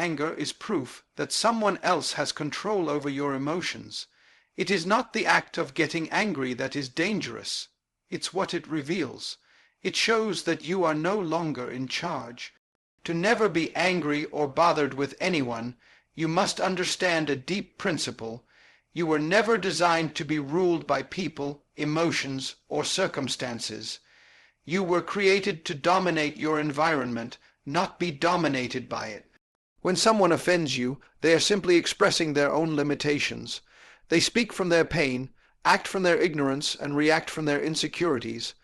anger is proof that someone else has control over your emotions. It is not the act of getting angry that is dangerous. It's what it reveals. It shows that you are no longer in charge. To never be angry or bothered with anyone, you must understand a deep principle. You were never designed to be ruled by people, emotions, or circumstances. You were created to dominate your environment, not be dominated by it. When someone offends you, they are simply expressing their own limitations. They speak from their pain, act from their ignorance, and react from their insecurities.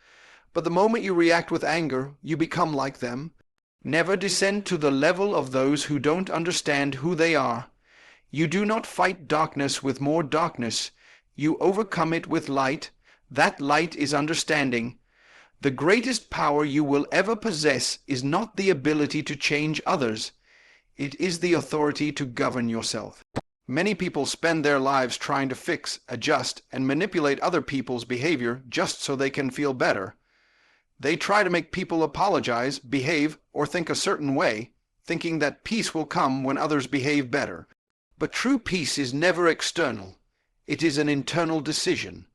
But the moment you react with anger, you become like them. Never descend to the level of those who don't understand who they are. You do not fight darkness with more darkness. You overcome it with light. That light is understanding. The greatest power you will ever possess is not the ability to change others. It is the authority to govern yourself. Many people spend their lives trying to fix, adjust, and manipulate other people's behavior just so they can feel better. They try to make people apologize, behave, or think a certain way, thinking that peace will come when others behave better. But true peace is never external. It is an internal decision.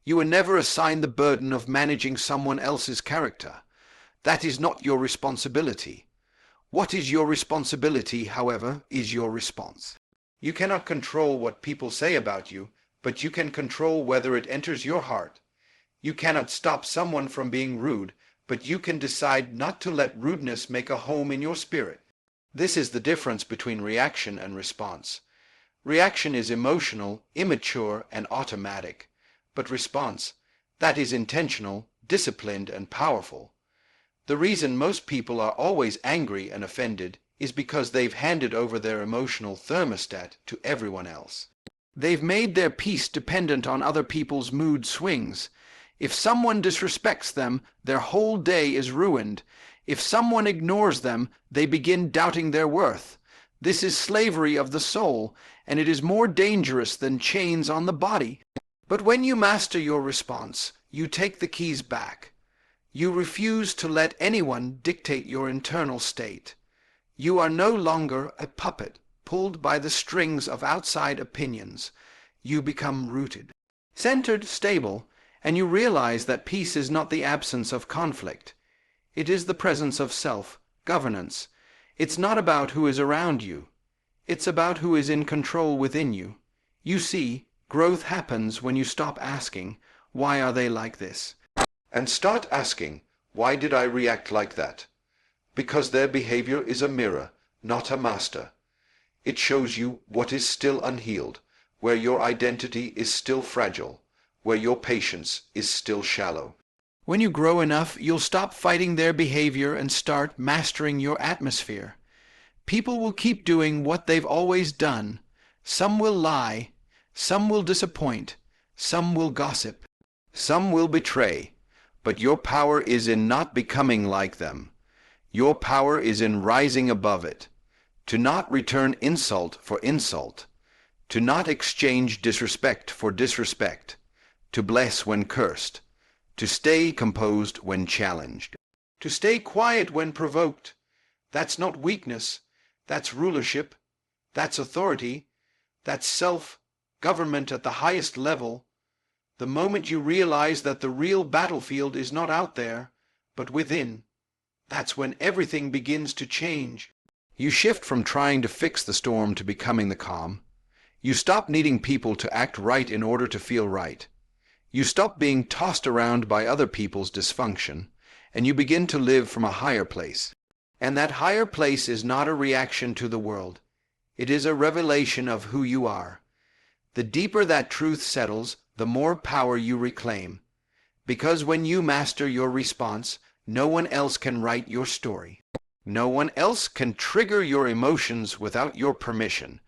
You were never assigned the burden of managing someone else's character. That is not your responsibility. What is your responsibility, however, is your response. You cannot control what people say about you, but you can control whether it enters your heart. You cannot stop someone from being rude, but you can decide not to let rudeness make a home in your spirit. This is the difference between reaction and response. Reaction is emotional, immature, and automatic. But response, that is intentional, disciplined, and powerful. The reason most people are always angry and offended is because they've handed over their emotional thermostat to everyone else. They've made their peace dependent on other people's mood swings. If someone disrespects them, their whole day is ruined. If someone ignores them, they begin doubting their worth. This is slavery of the soul, and it is more dangerous than chains on the body. But when you master your response, you take the keys back. You refuse to let anyone dictate your internal state. You are no longer a puppet pulled by the strings of outside opinions. You become rooted, centered, stable, and you realize that peace is not the absence of conflict. It is the presence of self-governance. It's not about who is around you. It's about who is in control within you. You see, growth happens when you stop asking, why are they like this? And start asking, why did I react like that? Because their behavior is a mirror, not a master. It shows you what is still unhealed, where your identity is still fragile, where your patience is still shallow. When you grow enough, you'll stop fighting their behavior and start mastering your atmosphere. People will keep doing what they've always done. Some will lie. Some will disappoint. Some will gossip. Some will betray. But your power is in not becoming like them. Your power is in rising above it. To not return insult for insult. To not exchange disrespect for disrespect. To bless when cursed. To stay composed when challenged. To stay quiet when provoked. That's not weakness. That's rulership. That's authority. That's self-government at the highest level. The moment you realize that the real battlefield is not out there, but within, that's when everything begins to change. You shift from trying to fix the storm to becoming the calm. You stop needing people to act right in order to feel right. You stop being tossed around by other people's dysfunction, and you begin to live from a higher place. And that higher place is not a reaction to the world. It is a revelation of who you are. The deeper that truth settles, the more power you reclaim. Because when you master your response, no one else can write your story. No one else can trigger your emotions without your permission.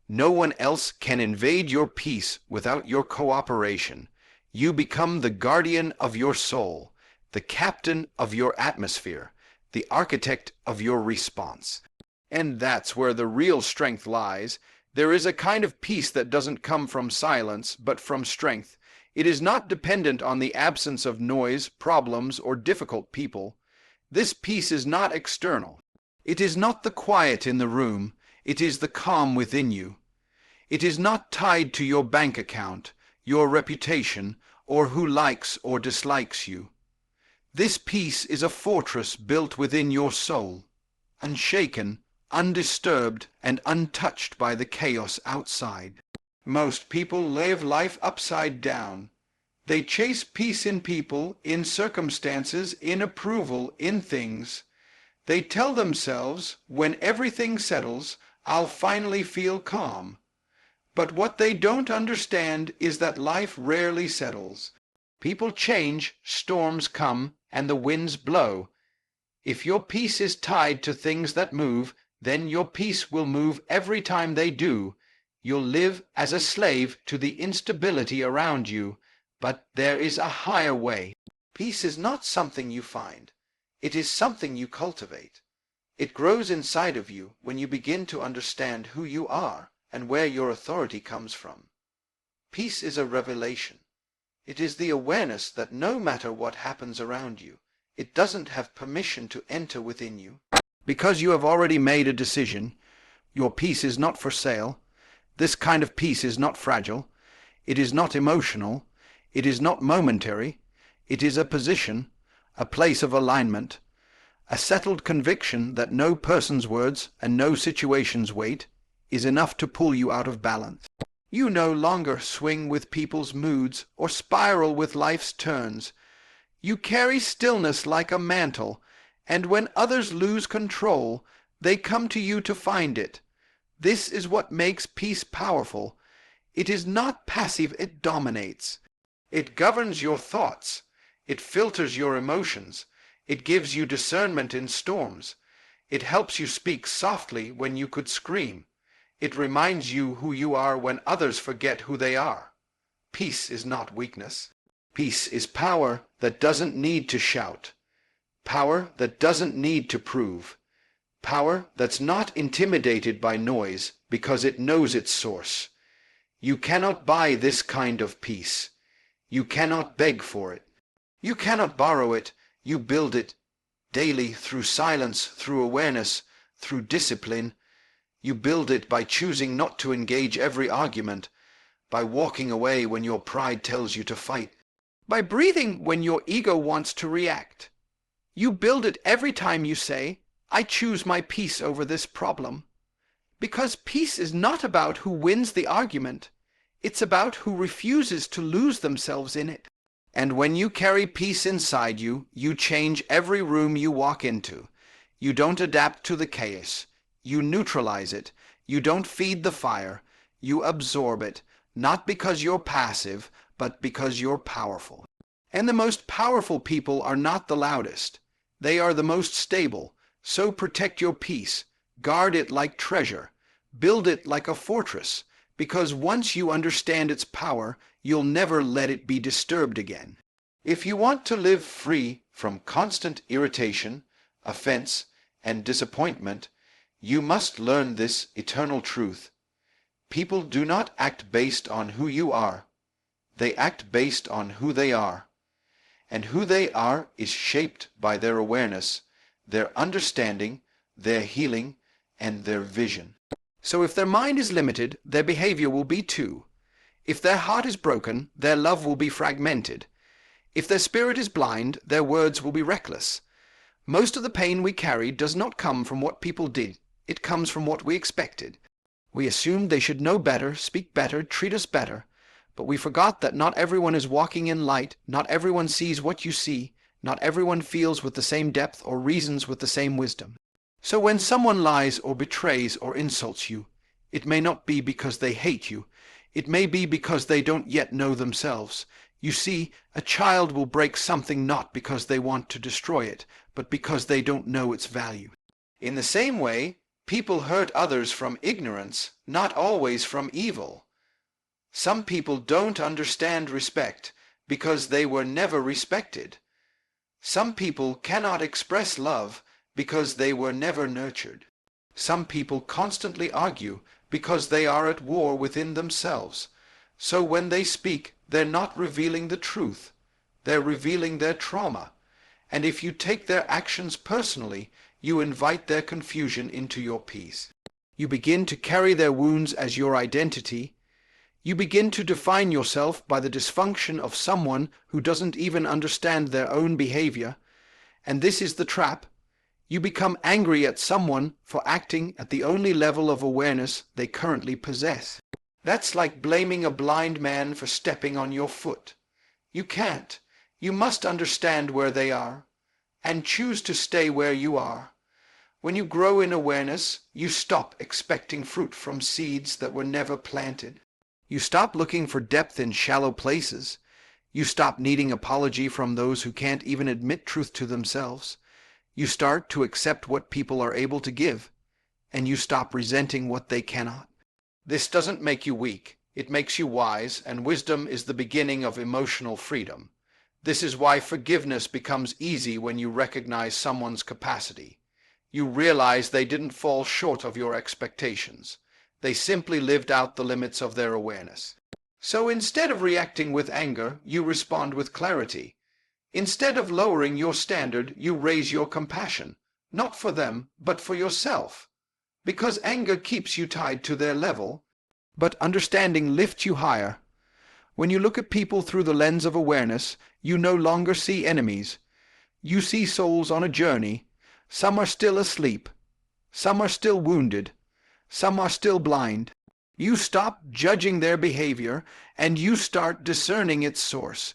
No one else can invade your peace without your cooperation. You become the guardian of your soul, the captain of your atmosphere, the architect of your response. And that's where the real strength lies. There is a kind of peace that doesn't come from silence, but from strength. It is not dependent on the absence of noise, problems, or difficult people. This peace is not external. It is not the quiet in the room. It is the calm within you. It is not tied to your bank account, your reputation, or who likes or dislikes you. This peace is a fortress built within your soul, unshaken, undisturbed, and untouched by the chaos outside. Most people live life upside down. They chase peace in people, in circumstances, in approval, in things. They tell themselves, when everything settles, I'll finally feel calm. But what they don't understand is that life rarely settles. People change, storms come, and the winds blow. If your peace is tied to things that move, then your peace will move every time they do. You'll live as a slave to the instability around you. But there is a higher way. Peace is not something you find. It is something you cultivate. It grows inside of you when you begin to understand who you are and where your authority comes from. Peace is a revelation. It is the awareness that no matter what happens around you, it doesn't have permission to enter within you. Because you have already made a decision, your peace is not for sale. This kind of peace is not fragile. It is not emotional. It is not momentary. It is a position, a place of alignment, a settled conviction that no person's words and no situation's weight is enough to pull you out of balance. You no longer swing with people's moods or spiral with life's turns. You carry stillness like a mantle, and when others lose control, they come to you to find it. This is what makes peace powerful. It is not passive, it dominates. It governs your thoughts. It filters your emotions. It gives you discernment in storms. It helps you speak softly when you could scream. It reminds you who you are when others forget who they are. Peace is not weakness. Peace is power that doesn't need to shout. Power that doesn't need to prove. Power that's not intimidated by noise because it knows its source. You cannot buy this kind of peace. You cannot beg for it. You cannot borrow it. You build it daily through silence, through awareness, through discipline. You build it by choosing not to engage every argument, by walking away when your pride tells you to fight, by breathing when your ego wants to react. You build it every time you say, I choose my peace over this problem. Because peace is not about who wins the argument. It's about who refuses to lose themselves in it. And when you carry peace inside you, you change every room you walk into. You don't adapt to the chaos. You neutralize it. You don't feed the fire. You absorb it, not because you're passive, but because you're powerful. And the most powerful people are not the loudest. They are the most stable. So protect your peace. Guard it like treasure. Build it like a fortress. Because once you understand its power, you'll never let it be disturbed again. If you want to live free from constant irritation, offense, and disappointment, you must learn this eternal truth. People do not act based on who you are. They act based on who they are. And who they are is shaped by their awareness, their understanding, their healing, and their vision. So if their mind is limited, their behavior will be too. If their heart is broken, their love will be fragmented. If their spirit is blind, their words will be reckless. Most of the pain we carry does not come from what people did. It comes from what we expected. We assumed they should know better, speak better, treat us better. But we forgot that not everyone is walking in light, not everyone sees what you see, not everyone feels with the same depth or reasons with the same wisdom. So when someone lies or betrays or insults you, it may not be because they hate you. It may be because they don't yet know themselves. You see, a child will break something not because they want to destroy it, but because they don't know its value. In the same way, people hurt others from ignorance, not always from evil. Some people don't understand respect because they were never respected. Some people cannot express love because they were never nurtured. Some people constantly argue because they are at war within themselves. So when they speak, they're not revealing the truth. They're revealing their trauma. And if you take their actions personally, you invite their confusion into your peace. You begin to carry their wounds as your identity. You begin to define yourself by the dysfunction of someone who doesn't even understand their own behavior. And this is the trap. You become angry at someone for acting at the only level of awareness they currently possess. That's like blaming a blind man for stepping on your foot. You can't. You must understand where they are, and choose to stay where you are. When you grow in awareness, you stop expecting fruit from seeds that were never planted. You stop looking for depth in shallow places. You stop needing apology from those who can't even admit truth to themselves. You start to accept what people are able to give, and you stop resenting what they cannot. This doesn't make you weak. It makes you wise, and wisdom is the beginning of emotional freedom. This is why forgiveness becomes easy when you recognize someone's capacity. You realize they didn't fall short of your expectations. They simply lived out the limits of their awareness. So instead of reacting with anger, you respond with clarity. Instead of lowering your standard, you raise your compassion, not for them, but for yourself. Because anger keeps you tied to their level, but understanding lifts you higher. When you look at people through the lens of awareness, you no longer see enemies. You see souls on a journey. Some are still asleep. Some are still wounded. Some are still blind. You stop judging their behavior, and you start discerning its source.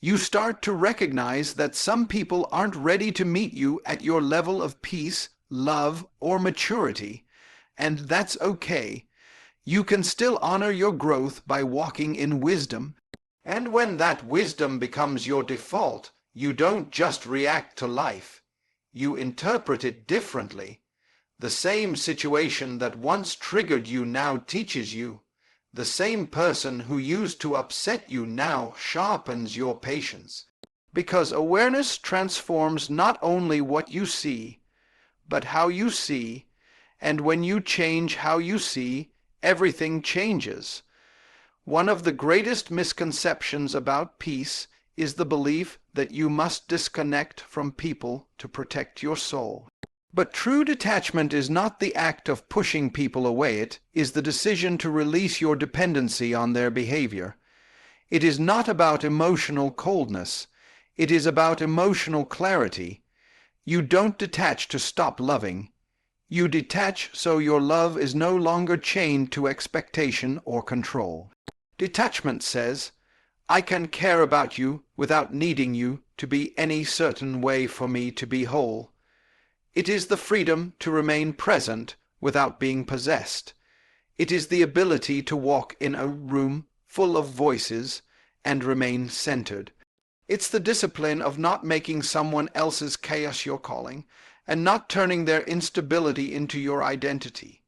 You start to recognize that some people aren't ready to meet you at your level of peace, love, or maturity, and that's okay. You can still honor your growth by walking in wisdom. And when that wisdom becomes your default, you don't just react to life. You interpret it differently. The same situation that once triggered you now teaches you. The same person who used to upset you now sharpens your patience. Because awareness transforms not only what you see, but how you see, and when you change how you see, everything changes. One of the greatest misconceptions about peace is the belief that you must disconnect from people to protect your soul. But true detachment is not the act of pushing people away. It is the decision to release your dependency on their behavior. It is not about emotional coldness. It is about emotional clarity. You don't detach to stop loving. You detach so your love is no longer chained to expectation or control. Detachment says, I can care about you without needing you to be any certain way for me to be whole. It is the freedom to remain present without being possessed. It is the ability to walk in a room full of voices and remain centered. It's the discipline of not making someone else's chaos your calling, and not turning their instability into your identity.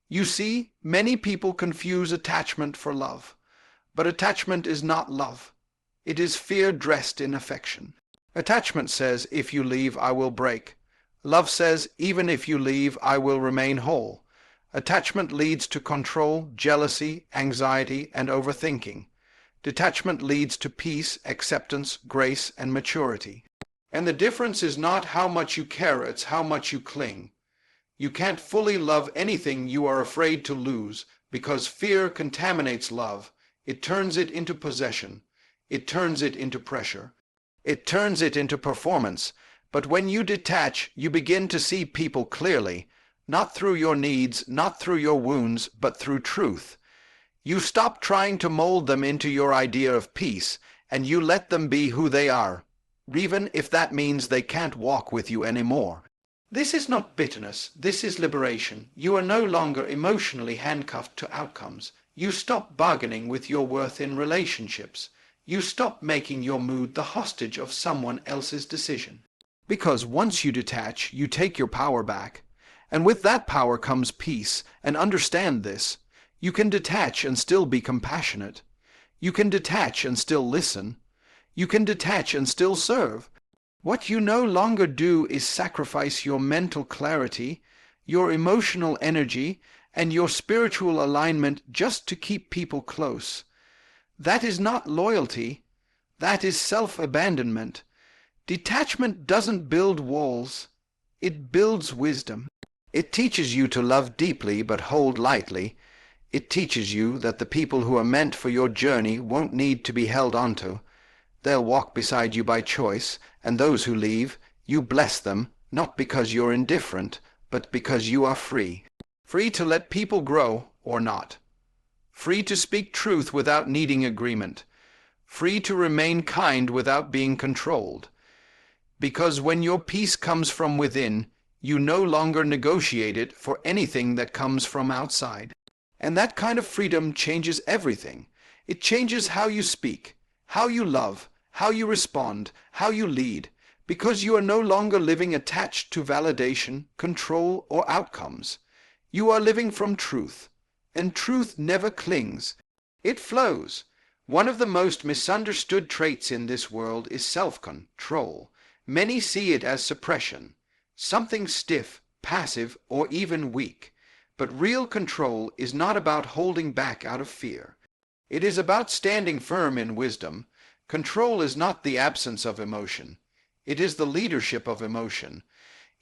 You see, many people confuse attachment for love, but attachment is not love. It is fear dressed in affection. Attachment says, if you leave, I will break. Love says, even if you leave, I will remain whole. Attachment leads to control, jealousy, anxiety, and overthinking. Detachment leads to peace, acceptance, grace, and maturity. And the difference is not how much you care, it's how much you cling. You can't fully love anything you are afraid to lose, because fear contaminates love. It turns it into possession. It turns it into pressure. It turns it into performance. But when you detach, you begin to see people clearly, not through your needs, not through your wounds, but through truth. You stop trying to mold them into your idea of peace, and you let them be who they are, even if that means they can't walk with you anymore. This is not bitterness, this is liberation. You are no longer emotionally handcuffed to outcomes. You stop bargaining with your worth in relationships. You stop making your mood the hostage of someone else's decision. Because once you detach, you take your power back. And with that power comes peace, and understand this. You can detach and still be compassionate. You can detach and still listen. You can detach and still serve. What you no longer do is sacrifice your mental clarity, your emotional energy, and your spiritual alignment just to keep people close. That is not loyalty. That is self-abandonment. Detachment doesn't build walls. It builds wisdom. It teaches you to love deeply but hold lightly. It teaches you that the people who are meant for your journey won't need to be held onto. They'll walk beside you by choice, and those who leave, you bless them, not because you're indifferent, but because you are free. Free to let people grow or not. Free to speak truth without needing agreement. Free to remain kind without being controlled. Because when your peace comes from within, you no longer negotiate it for anything that comes from outside. And that kind of freedom changes everything. It changes how you speak, how you love, how you respond, how you lead, because you are no longer living attached to validation, control, or outcomes. You are living from truth, and truth never clings. It flows. One of the most misunderstood traits in this world is self-control. Many see it as suppression, something stiff, passive, or even weak. But real control is not about holding back out of fear. It is about standing firm in wisdom. Control is not the absence of emotion. It is the leadership of emotion.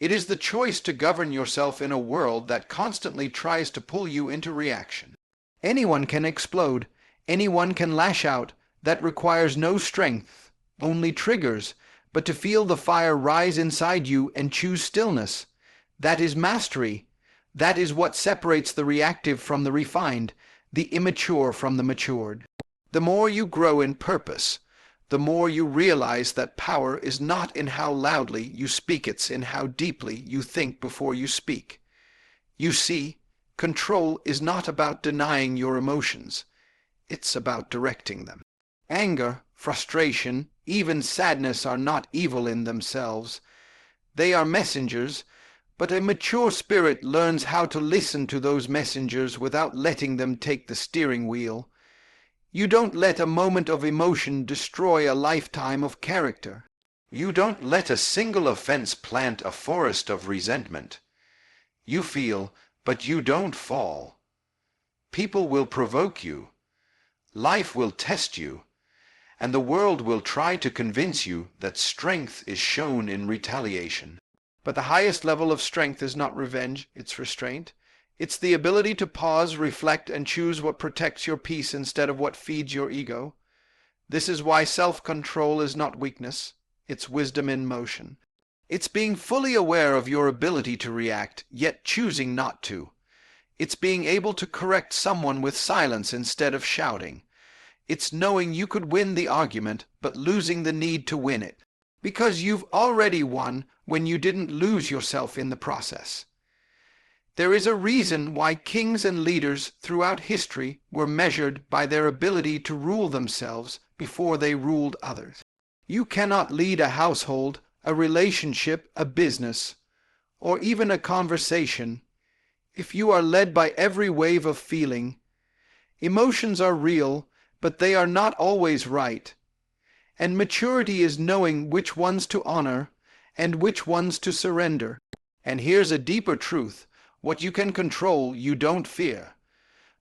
It is the choice to govern yourself in a world that constantly tries to pull you into reaction. Anyone can explode. Anyone can lash out. That requires no strength, only triggers. But to feel the fire rise inside you and choose stillness, that is mastery. That is what separates the reactive from the refined, the immature from the matured. The more you grow in purpose, the more you realize that power is not in how loudly you speak, it's in how deeply you think before you speak. You see, control is not about denying your emotions. It's about directing them. Anger, frustration, even sadness are not evil in themselves. They are messengers, but a mature spirit learns how to listen to those messengers without letting them take the steering wheel. You don't let a moment of emotion destroy a lifetime of character. You don't let a single offense plant a forest of resentment. You feel, but you don't fall. People will provoke you. Life will test you. And the world will try to convince you that strength is shown in retaliation. But the highest level of strength is not revenge, it's restraint. It's the ability to pause, reflect, and choose what protects your peace instead of what feeds your ego. This is why self-control is not weakness, it's wisdom in motion. It's being fully aware of your ability to react, yet choosing not to. It's being able to correct someone with silence instead of shouting. It's knowing you could win the argument, but losing the need to win it. Because you've already won when you didn't lose yourself in the process. There is a reason why kings and leaders throughout history were measured by their ability to rule themselves before they ruled others. You cannot lead a household, a relationship, a business, or even a conversation if you are led by every wave of feeling. Emotions are real, but they are not always right. And maturity is knowing which ones to honor and which ones to surrender. And here's a deeper truth. What you can control, you don't fear.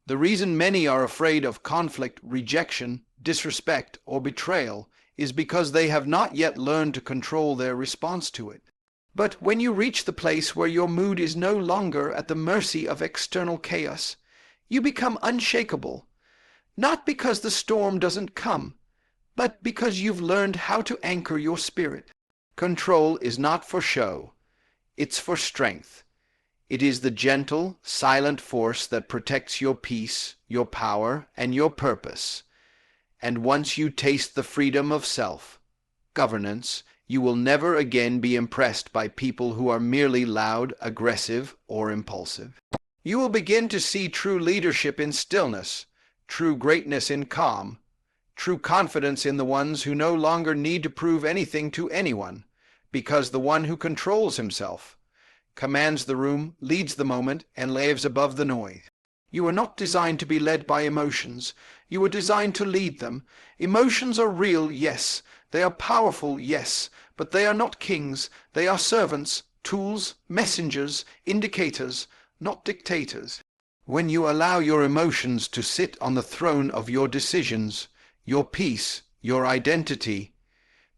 The reason many are afraid of conflict, rejection, disrespect, or betrayal is because they have not yet learned to control their response to it. But when you reach the place where your mood is no longer at the mercy of external chaos, you become unshakable. Not because the storm doesn't come, but because you've learned how to anchor your spirit. Control is not for show. It's for strength. It is the gentle, silent force that protects your peace, your power, and your purpose. And once you taste the freedom of self-governance, you will never again be impressed by people who are merely loud, aggressive, or impulsive. You will begin to see true leadership in stillness, true greatness in calm, true confidence in the ones who no longer need to prove anything to anyone, because the one who controls himself commands the room, leads the moment, and lives above the noise. You are not designed to be led by emotions. You are designed to lead them. Emotions are real, yes. They are powerful, yes. But they are not kings. They are servants, tools, messengers, indicators, not dictators. When you allow your emotions to sit on the throne of your decisions, your peace, your identity,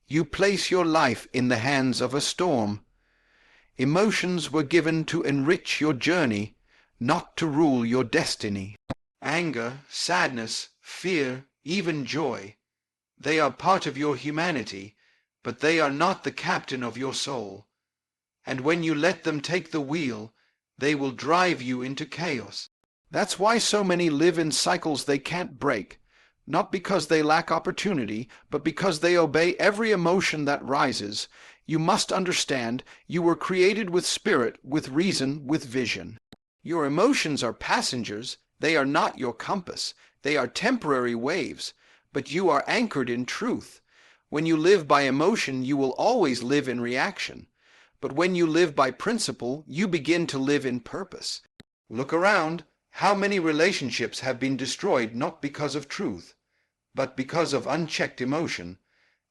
you place your life in the hands of a storm. Emotions were given to enrich your journey, not to rule your destiny. Anger, sadness, fear, even joy, they are part of your humanity, but they are not the captain of your soul. And when you let them take the wheel, they will drive you into chaos. That's why so many live in cycles they can't break, not because they lack opportunity, but because they obey every emotion that rises. You must understand, you were created with spirit, with reason, with vision. Your emotions are passengers. They are not your compass. They are temporary waves, but you are anchored in truth. When you live by emotion, you will always live in reaction. But when you live by principle, you begin to live in purpose. Look around. How many relationships have been destroyed not because of truth, but because of unchecked emotion?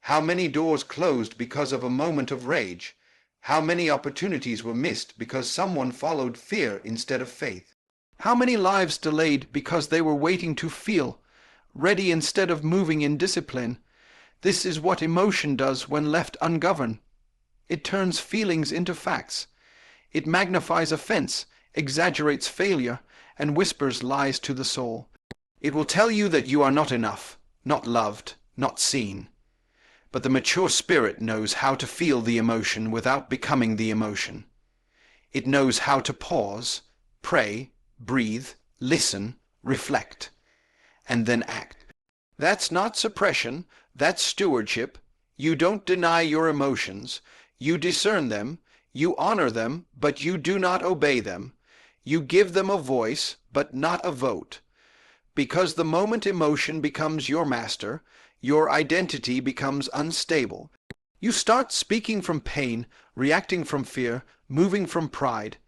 How many doors closed because of a moment of rage? How many opportunities were missed because someone followed fear instead of faith? How many lives delayed because they were waiting to feel, ready instead of moving in discipline? This is what emotion does when left ungoverned. It turns feelings into facts. It magnifies offense, exaggerates failure, and whispers lies to the soul. It will tell you that you are not enough, not loved, not seen. But the mature spirit knows how to feel the emotion without becoming the emotion. It knows how to pause, pray, breathe, listen, reflect, and then act. That's not suppression, that's stewardship. You don't deny your emotions. You discern them, you honor them, but you do not obey them. You give them a voice, but not a vote. Because the moment emotion becomes your master, your identity becomes unstable. You start speaking from pain, reacting from fear, moving from pride,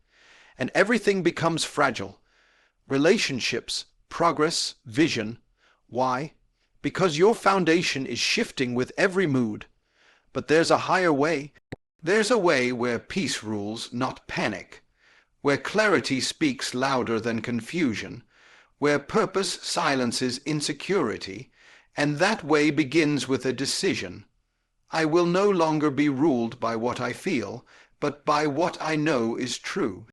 and everything becomes fragile. Relationships, progress, vision. Why? Because your foundation is shifting with every mood. But there's a higher way. There's a way where peace rules, not panic, where clarity speaks louder than confusion, where purpose silences insecurity, and that way begins with a decision. I will no longer be ruled by what I feel, but by what I know is true.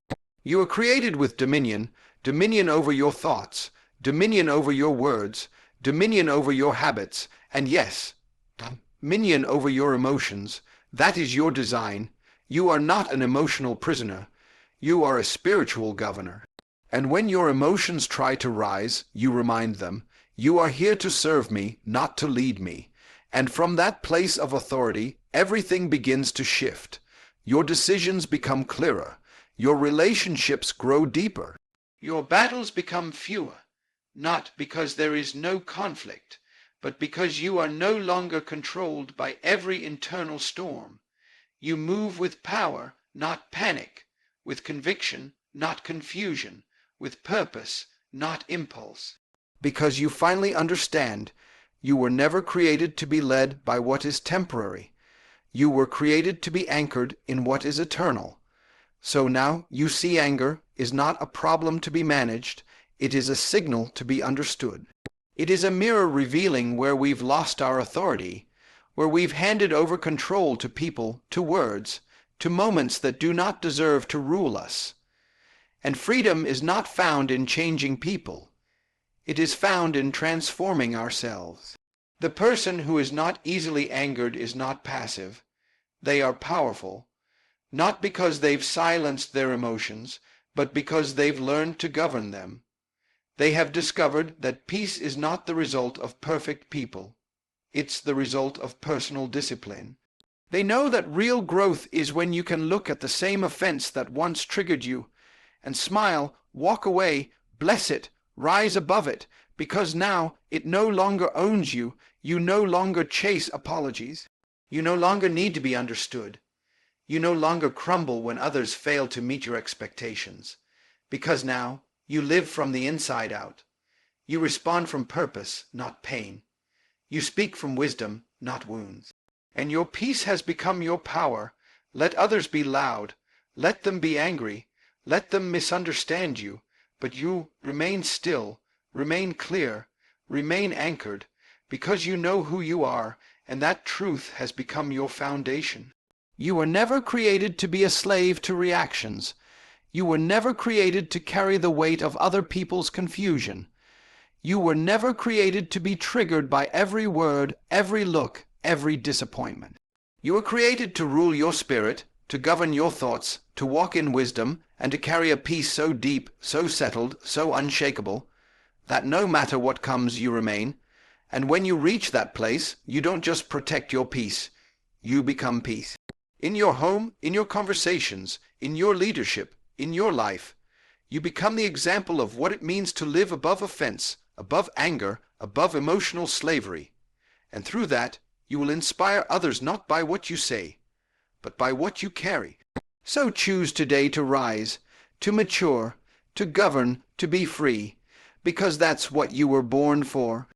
You are created with dominion, dominion over your thoughts, dominion over your words, dominion over your habits, and yes, dominion over your emotions. That is your design. You are not an emotional prisoner. You are a spiritual governor. And when your emotions try to rise, you remind them, you are here to serve me, not to lead me. And from that place of authority, everything begins to shift. Your decisions become clearer. Your relationships grow deeper. Your battles become fewer, not because there is no conflict, but because you are no longer controlled by every internal storm. You move with power, not panic, with conviction, not confusion, with purpose, not impulse. Because you finally understand, you were never created to be led by what is temporary. You were created to be anchored in what is eternal. So now you see anger is not a problem to be managed, it is a signal to be understood. It is a mirror revealing where we've lost our authority, where we've handed over control to people, to words, to moments that do not deserve to rule us. And freedom is not found in changing people. It is found in transforming ourselves. The person who is not easily angered is not passive. They are powerful, not because they've silenced their emotions, but because they've learned to govern them. They have discovered that peace is not the result of perfect people. It's the result of personal discipline. They know that real growth is when you can look at the same offense that once triggered you and smile, walk away, bless it, rise above it, because now it no longer owns you. You no longer chase apologies. You no longer need to be understood. You no longer crumble when others fail to meet your expectations, because now you live from the inside out. You respond from purpose, not pain. You speak from wisdom, not wounds. And your peace has become your power. Let others be loud. Let them be angry. Let them misunderstand you. But you remain still, remain clear, remain anchored, because you know who you are, and that truth has become your foundation. You were never created to be a slave to reactions. You were never created to carry the weight of other people's confusion. You were never created to be triggered by every word, every look, every disappointment. You were created to rule your spirit, to govern your thoughts, to walk in wisdom, and to carry a peace so deep, so settled, so unshakable, that no matter what comes, you remain. And when you reach that place, you don't just protect your peace, you become peace. In your home, in your conversations, in your leadership, in your life, you become the example of what it means to live above offense, above anger, above emotional slavery. And through that, you will inspire others not by what you say, but by what you carry. So choose today to rise, to mature, to govern, to be free, because that's what you were born for.